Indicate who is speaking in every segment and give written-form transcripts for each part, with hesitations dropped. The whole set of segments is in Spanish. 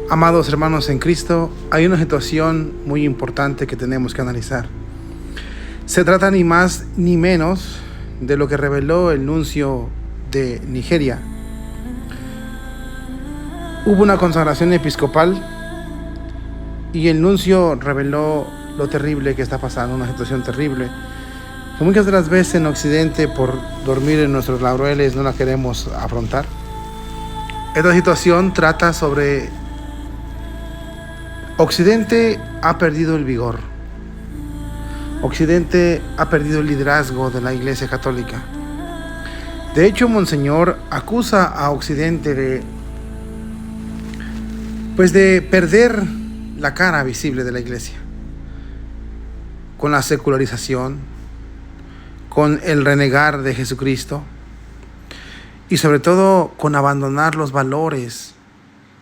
Speaker 1: Amados hermanos en Cristo, hay una situación muy importante que tenemos que analizar. Se trata ni más ni menos de lo que reveló el nuncio de Nigeria. Hubo una consagración episcopal y el nuncio reveló lo terrible que está pasando, una situación terrible. Que muchas de las veces en Occidente, por dormir en nuestros laureles, no la queremos afrontar. Esta situación trata sobre Occidente ha perdido el vigor. Occidente ha perdido el liderazgo de la Iglesia Católica. De hecho, Monseñor acusa a Occidente de perder la cara visible de la Iglesia, con la secularización, con el renegar de Jesucristo y sobre todo con abandonar los valores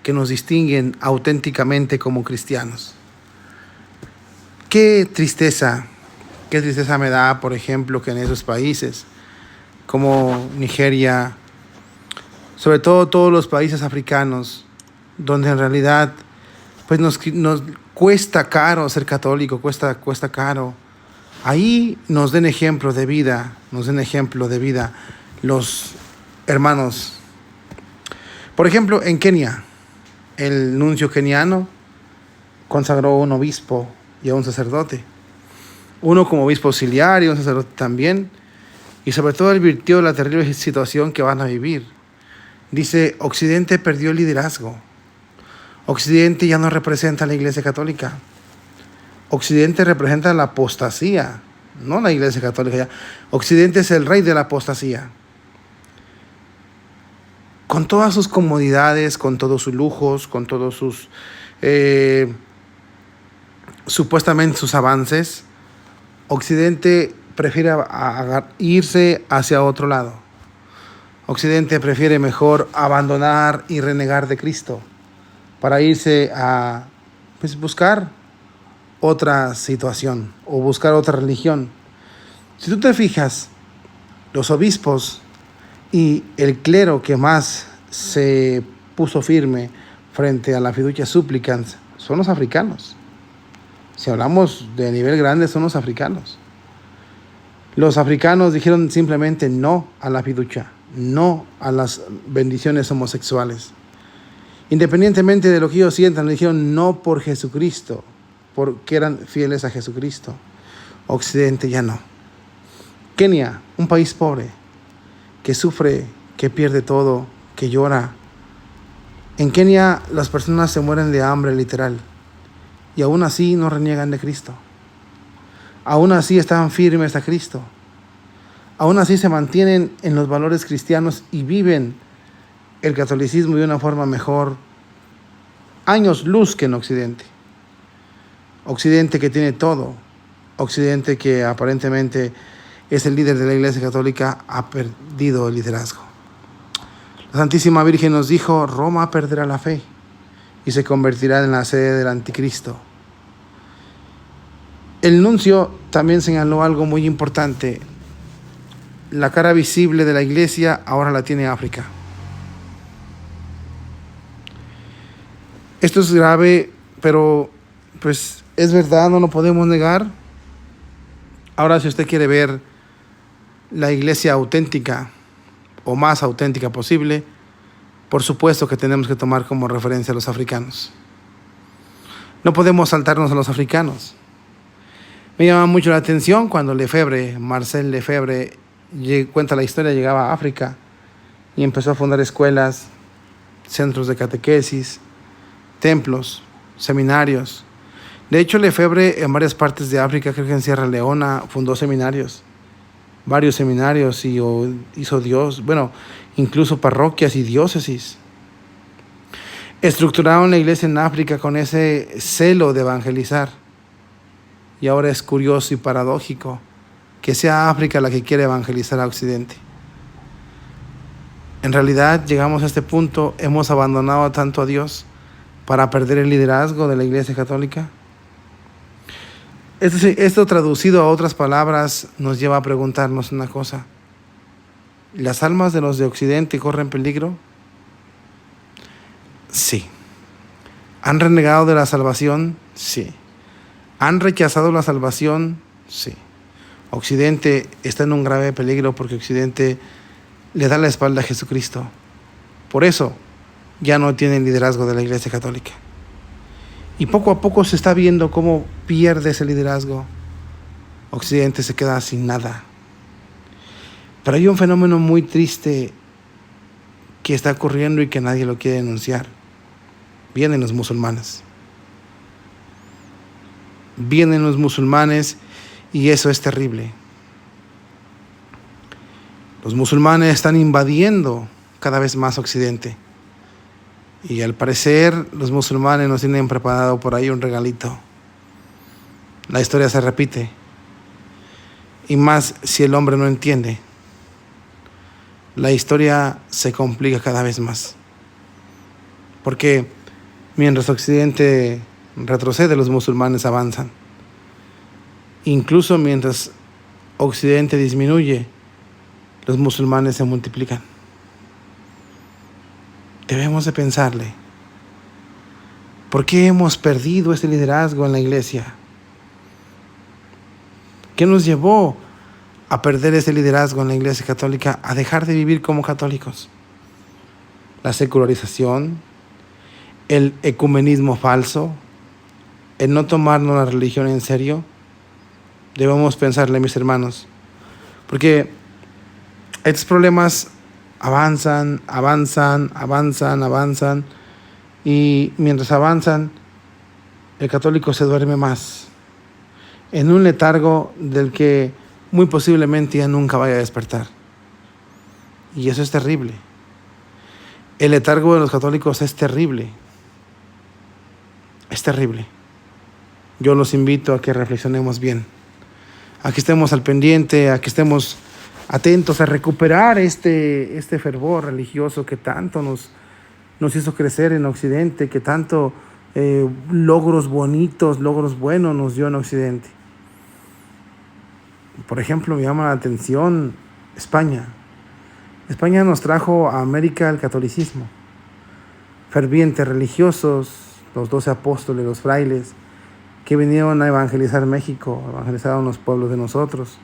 Speaker 1: que nos distinguen auténticamente como cristianos. Qué tristeza me da, por ejemplo, que en esos países como Nigeria, sobre todo todos los países africanos, donde en realidad nos cuesta caro ser católico, cuesta caro. Ahí nos den ejemplo de vida los hermanos. Por ejemplo, en Kenia, el nuncio keniano consagró a un obispo y a un sacerdote. Uno como obispo auxiliar y un sacerdote también. Y sobre todo advirtió la terrible situación que van a vivir. Dice, Occidente perdió el liderazgo. Occidente ya no representa a la Iglesia Católica. Occidente representa la apostasía, no la Iglesia Católica ya. Occidente es el rey de la apostasía. Con todas sus comodidades, con todos sus lujos, con todos sus supuestamente sus avances, Occidente prefiere irse hacia otro lado. Occidente prefiere mejor abandonar y renegar de Cristo para irse a buscar otra situación o buscar otra religión. Si tú te fijas, los obispos y el clero que más se puso firme frente a la fiducia supplicans son los africanos. Si hablamos de nivel grande, son los africanos. Los africanos dijeron simplemente no a la fiducia, no a las bendiciones homosexuales. Independientemente de lo que ellos sientan, le dijeron no por Jesucristo, porque eran fieles a Jesucristo. Occidente ya no. Kenia, un país pobre, que sufre, que pierde todo, que llora. En Kenia las personas se mueren de hambre literal y aún así no reniegan de Cristo. Aún así están firmes a Cristo. Aún así se mantienen en los valores cristianos y viven el catolicismo de una forma mejor, años luz que en Occidente. Occidente que tiene todo, Occidente que aparentemente es el líder de la Iglesia Católica, ha perdido el liderazgo. La Santísima Virgen nos dijo, Roma perderá la fe y se convertirá en la sede del anticristo. El nuncio también señaló algo muy importante. La cara visible de la Iglesia ahora la tiene África. Esto es grave, pero es verdad, no lo podemos negar. Ahora, si usted quiere ver la Iglesia auténtica o más auténtica posible, por supuesto que tenemos que tomar como referencia a los africanos. No podemos saltarnos a los africanos. Me llama mucho la atención cuando Marcel Lefebvre, cuenta la historia, llegaba a África y empezó a fundar escuelas, centros de catequesis, templos, seminarios. De hecho, Lefebvre en varias partes de África, creo que en Sierra Leona, fundó seminarios, varios seminarios, y hizo incluso parroquias y diócesis. Estructuraron la iglesia en África con ese celo de evangelizar. Y ahora es curioso y paradójico que sea África la que quiere evangelizar a Occidente. En realidad llegamos a este punto, hemos abandonado tanto a Dios para perder el liderazgo de la Iglesia Católica. Esto traducido a otras palabras nos lleva a preguntarnos una cosa. ¿Las almas de los de Occidente corren peligro? Sí. ¿Han renegado de la salvación? Sí. ¿Han rechazado la salvación? Sí. Occidente está en un grave peligro porque Occidente le da la espalda a Jesucristo. Por eso ya no tiene el liderazgo de la Iglesia Católica. Y poco a poco se está viendo cómo pierde ese liderazgo. Occidente se queda sin nada. Pero hay un fenómeno muy triste que está ocurriendo y que nadie lo quiere denunciar. Vienen los musulmanes. Vienen los musulmanes y eso es terrible. Los musulmanes están invadiendo cada vez más Occidente. Y al parecer los musulmanes nos tienen preparado por ahí un regalito. La historia se repite. Y más si el hombre no entiende. La historia se complica cada vez más. Porque mientras Occidente retrocede, los musulmanes avanzan. Incluso mientras Occidente disminuye, los musulmanes se multiplican. Debemos de pensarle. ¿Por qué hemos perdido ese liderazgo en la iglesia? ¿Qué nos llevó a perder ese liderazgo en la Iglesia Católica, a dejar de vivir como católicos? La secularización, el ecumenismo falso, el no tomarnos la religión en serio. Debemos pensarle, mis hermanos, porque estos problemas avanzan, y mientras avanzan, el católico se duerme más, en un letargo del que muy posiblemente ya nunca vaya a despertar. Y eso es terrible. El letargo de los católicos es terrible. Es terrible. Yo los invito a que reflexionemos bien, a que estemos al pendiente, a que estemos atentos a recuperar este fervor religioso que tanto nos hizo crecer en Occidente, que tanto logros bonitos, logros buenos nos dio en Occidente. Por ejemplo, me llama la atención España. España nos trajo a América el catolicismo. Fervientes religiosos, los 12 apóstoles, los frailes, que vinieron a evangelizar México, evangelizaron los pueblos de nosotros.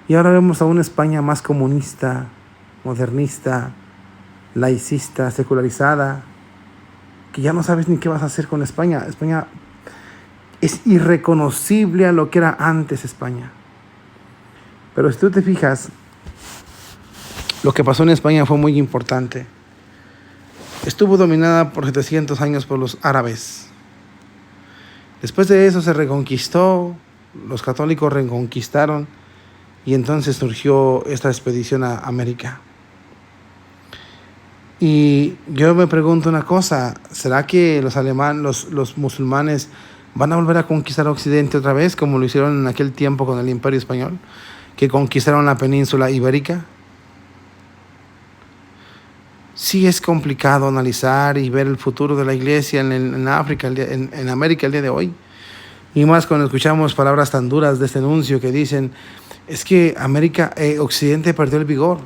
Speaker 1: Y ahora vemos a una España más comunista, modernista, laicista, secularizada, que ya no sabes ni qué vas a hacer con España. España es irreconocible a lo que era antes España. Pero si tú te fijas, lo que pasó en España fue muy importante. Estuvo dominada por 700 años por los árabes. Después de eso se reconquistó, los católicos reconquistaron, y entonces surgió esta expedición a América. Y yo me pregunto una cosa, ¿será que los musulmanes van a volver a conquistar Occidente otra vez, como lo hicieron en aquel tiempo con el Imperio Español, que conquistaron la península ibérica? Sí es complicado analizar y ver el futuro de la iglesia en África, en América el día de hoy. Y más cuando escuchamos palabras tan duras de este anuncio que dicen, es que Occidente perdió el vigor.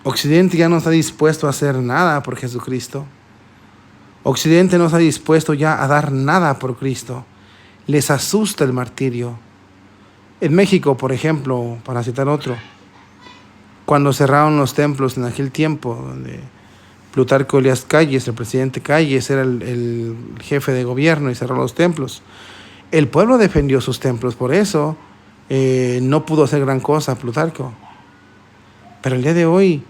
Speaker 1: Occidente ya no está dispuesto a hacer nada por Jesucristo. Occidente no está dispuesto ya a dar nada por Cristo. Les asusta el martirio. En México, por ejemplo, para citar otro, cuando cerraron los templos en aquel tiempo, donde Plutarco Elías Calles, el presidente Calles, era el jefe de gobierno y cerró los templos, el pueblo defendió sus templos, por eso no pudo hacer gran cosa Plutarco. Pero el día de hoy,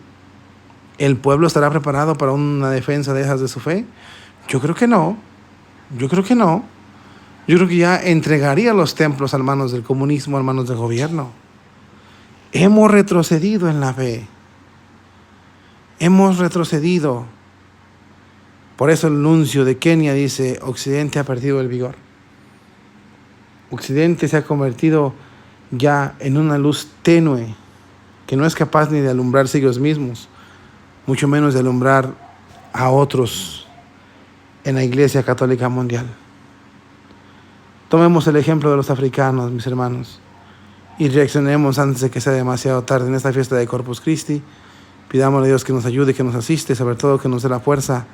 Speaker 1: ¿el pueblo estará preparado para una defensa de esas de su fe? Yo creo que no. Yo creo que ya entregaría los templos a manos del comunismo, a manos del gobierno. Hemos retrocedido en la fe. Hemos retrocedido. Por eso el anuncio de Kenia dice, Occidente ha perdido el vigor. Occidente se ha convertido ya en una luz tenue, que no es capaz ni de alumbrarse ellos mismos, mucho menos de alumbrar a otros en la Iglesia Católica Mundial. Tomemos el ejemplo de los africanos, mis hermanos, y reaccionemos antes de que sea demasiado tarde en esta fiesta de Corpus Christi. Pidámosle a Dios que nos ayude, que nos asiste, sobre todo que nos dé la fuerza